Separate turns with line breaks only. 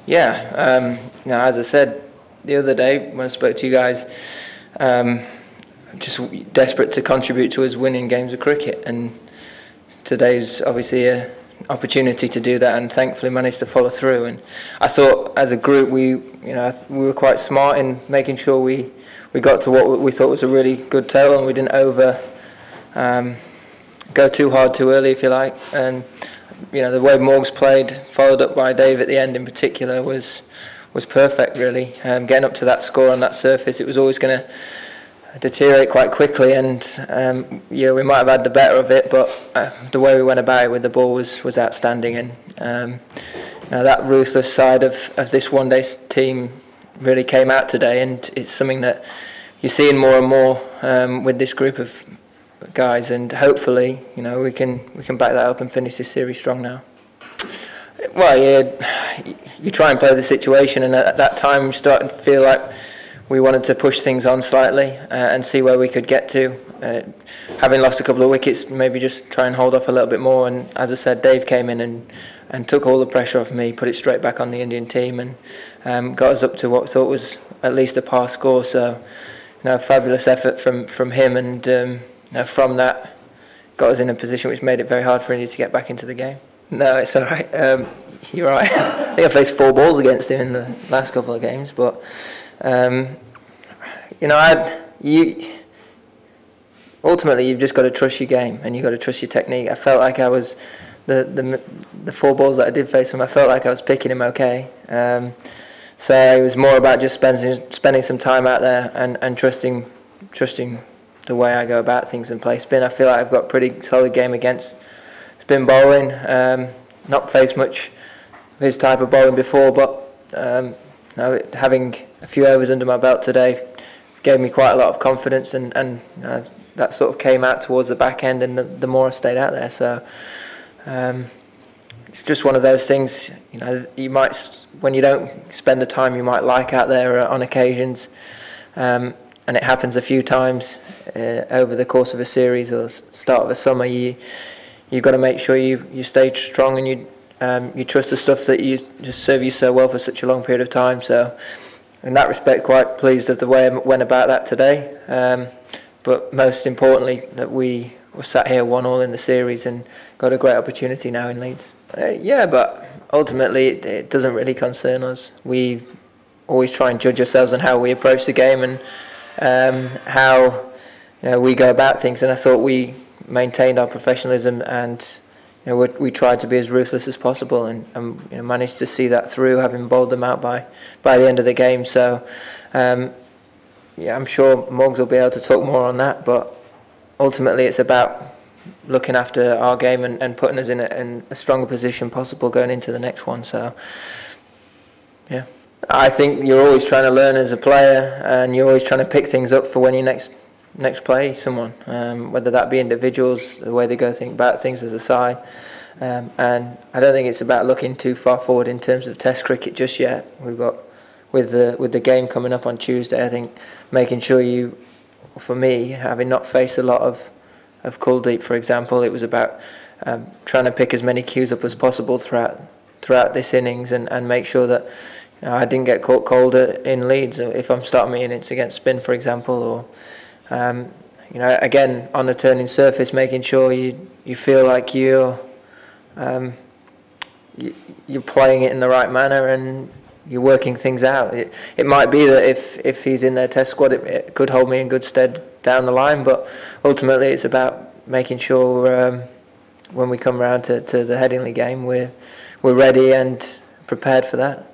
Yeah, as I said the other day when I spoke to you guys, just desperate to contribute to us winning games of cricket, and today's obviously an opportunity to do that, and thankfully managed to follow through. And I thought as a group we were quite smart in making sure we got to what we thought was a really good total, and we didn't go too hard too early, if you like. And the way Morgs played, followed up by Dave at the end in particular, was perfect really. Getting up to that score on that surface, it was always going to deteriorate quite quickly, and we might have had the better of it, but the way we went about it with the ball was outstanding. And that ruthless side of this one-day team really came out today, and it's something that you're seeing more and more with this group of guys, and hopefully we can back that up and finish this series strong now. Well, you try and play the situation, and at that time we started to feel like we wanted to push things on slightly and see where we could get to. Having lost a couple of wickets, maybe just try and hold off a little bit more. And as I said, Dave came in and took all the pressure off me, put it straight back on the Indian team, and got us up to what I thought was at least a par score. So, fabulous effort from him, and from that got us in a position which made it very hard for India to get back into the game. No, it's all right. You're right. I think I faced 4 balls against him in the last couple of games, but ultimately you've just got to trust your game, and you've got to trust your technique. I felt like I was the 4 balls that I did face him, I felt like I was picking him okay. So it was more about just spending some time out there and trusting the way I go about things and play spin. I feel like I've got a pretty solid game against spin bowling. Not faced much of his type of bowling before, but having a few overs under my belt today gave me quite a lot of confidence, and that sort of came out towards the back end, and the more I stayed out there. So it's just one of those things, you might, when you don't spend the time you might like out there on occasions, and it happens a few times over the course of a series or start of a summer, you've got to make sure you stay strong, and you trust the stuff that just serve you so well for such a long period of time. So in that respect, quite pleased of the way I went about that today. But most importantly, that we were sat here 1-1 in the series and got a great opportunity now in Leeds. But ultimately it doesn't really concern us. We always try and judge ourselves on how we approach the game and how we go about things. And I thought we maintained our professionalism, and we tried to be as ruthless as possible, and managed to see that through, having bowled them out by the end of the game. So I'm sure Morgs will be able to talk more on that, but ultimately it's about looking after our game and putting us in a stronger position possible going into the next one. So yeah, I think you're always trying to learn as a player, and you're always trying to pick things up for when you next play someone, whether that be individuals, the way they go about things as a side, and I don't think it's about looking too far forward in terms of Test cricket just yet. We've got with the game coming up on Tuesday, I think making sure for me, having not faced a lot of Kuldeep, for example, it was about trying to pick as many cues up as possible throughout this innings, and make sure that I didn't get caught cold in Leeds if I'm starting my innings against spin, for example, or again on the turning surface, making sure you feel like you're playing it in the right manner and you're working things out. It might be that if he's in their Test squad, it could hold me in good stead down the line, but ultimately it's about making sure when we come around to the Headingley game we're ready and prepared for that.